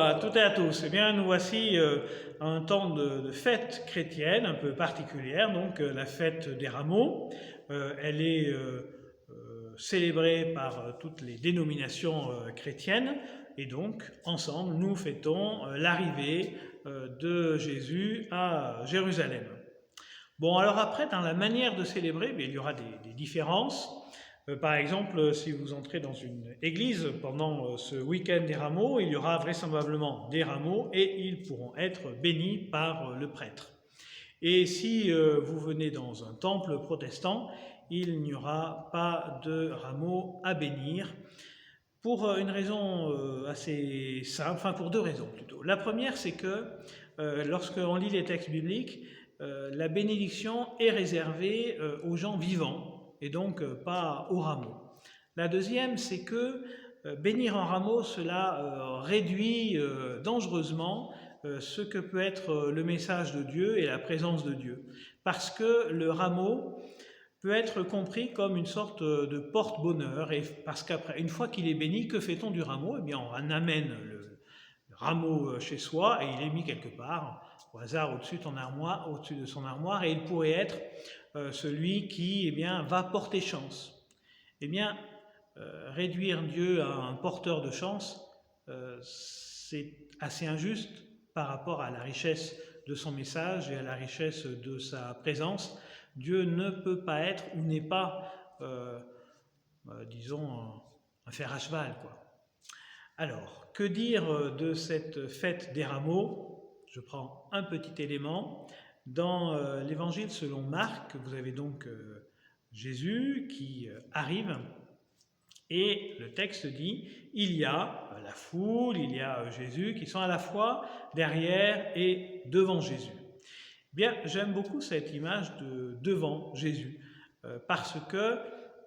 à toutes et à tous. Eh bien, nous voici à un temps de fête chrétienne un peu particulière, donc la fête des rameaux. Elle est célébrée par toutes les dénominations chrétiennes et donc, ensemble, nous fêtons l'arrivée de Jésus à Jérusalem. Bon, alors après, dans la manière de célébrer, il y aura des différences. Par exemple, si vous entrez dans une église pendant ce week-end des rameaux, il y aura vraisemblablement des rameaux et ils pourront être bénis par le prêtre. Et si vous venez dans un temple protestant, il n'y aura pas de rameaux à bénir pour une raison assez simple, enfin pour deux raisons plutôt. La première, c'est que lorsqu'on lit les textes bibliques, la bénédiction est réservée aux gens vivants et donc pas aux rameaux. La deuxième, c'est que bénir un rameau, cela réduit dangereusement ce que peut être le message de Dieu et la présence de Dieu. Parce que le rameau peut être compris comme une sorte de porte-bonheur, et parce qu'après, une fois qu'il est béni, que fait-on du rameau? Eh bien, on amène le rameau chez soi et il est mis quelque part, au hasard au-dessus de son armoire, et il pourrait être celui qui va porter chance. Eh bien, réduire Dieu à un porteur de chance, c'est assez injuste par rapport à la richesse de son message et à la richesse de sa présence. Dieu ne peut pas être ou n'est pas, disons, un fer à cheval, quoi. Alors, que dire de cette fête des rameaux? Je prends un petit élément. Dans l'évangile selon Marc, vous avez donc Jésus qui arrive et le texte dit « Il y a la foule, il y a Jésus qui sont à la fois derrière et devant Jésus ». Bien, j'aime beaucoup cette image de devant Jésus parce que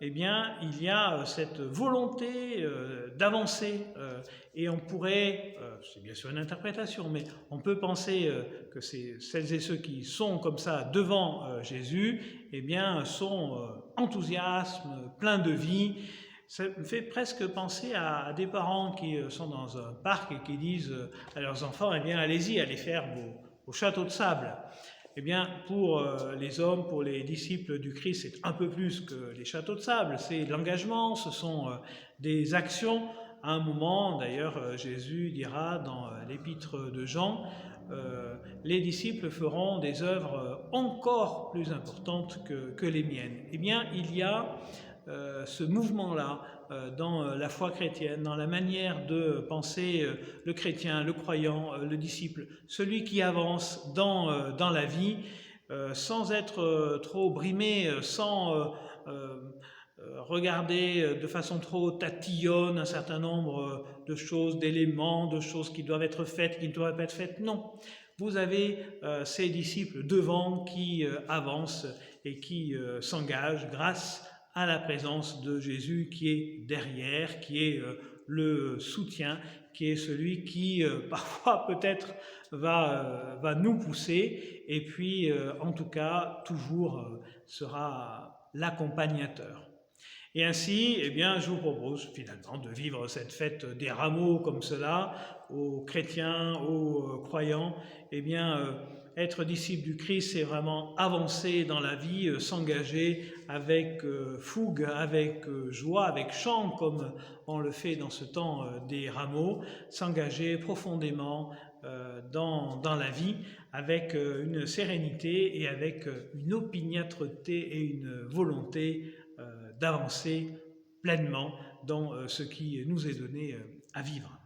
il y a cette volonté d'avancer et on pourrait, c'est bien sûr une interprétation, mais on peut penser que celles et ceux qui sont comme ça devant Jésus, sont enthousiastes, pleins de vie. Ça me fait presque penser à des parents qui sont dans un parc et qui disent à leurs enfants, allez-y, allez faire vos châteaux de sable. Eh bien, pour les hommes, pour les disciples du Christ, c'est un peu plus que les châteaux de sable, c'est de l'engagement, ce sont des actions. À un moment, d'ailleurs, Jésus dira dans l'épître de Jean, les disciples feront des œuvres encore plus importantes que les miennes. Eh bien, il y a ce mouvement-là dans la foi chrétienne, dans la manière de penser le chrétien, le croyant, le disciple, celui qui avance dans la vie sans être trop brimé, sans regarder de façon trop tatillonne un certain nombre de choses, d'éléments, de choses qui doivent être faites, qui ne doivent pas être faites. Non, vous avez ces disciples devant qui avancent et qui s'engagent grâce à la présence de Jésus qui est derrière, qui est le soutien, qui est celui qui parfois peut-être va nous pousser et puis en tout cas toujours sera l'accompagnateur. Et ainsi, je vous propose finalement de vivre cette fête des rameaux comme cela, aux chrétiens, aux croyants. Être disciple du Christ, c'est vraiment avancer dans la vie, s'engager avec fougue, avec joie, avec chant, comme on le fait dans ce temps des rameaux, s'engager profondément dans la vie avec une sérénité et avec une opiniâtreté et une volonté d'avancer pleinement dans ce qui nous est donné à vivre.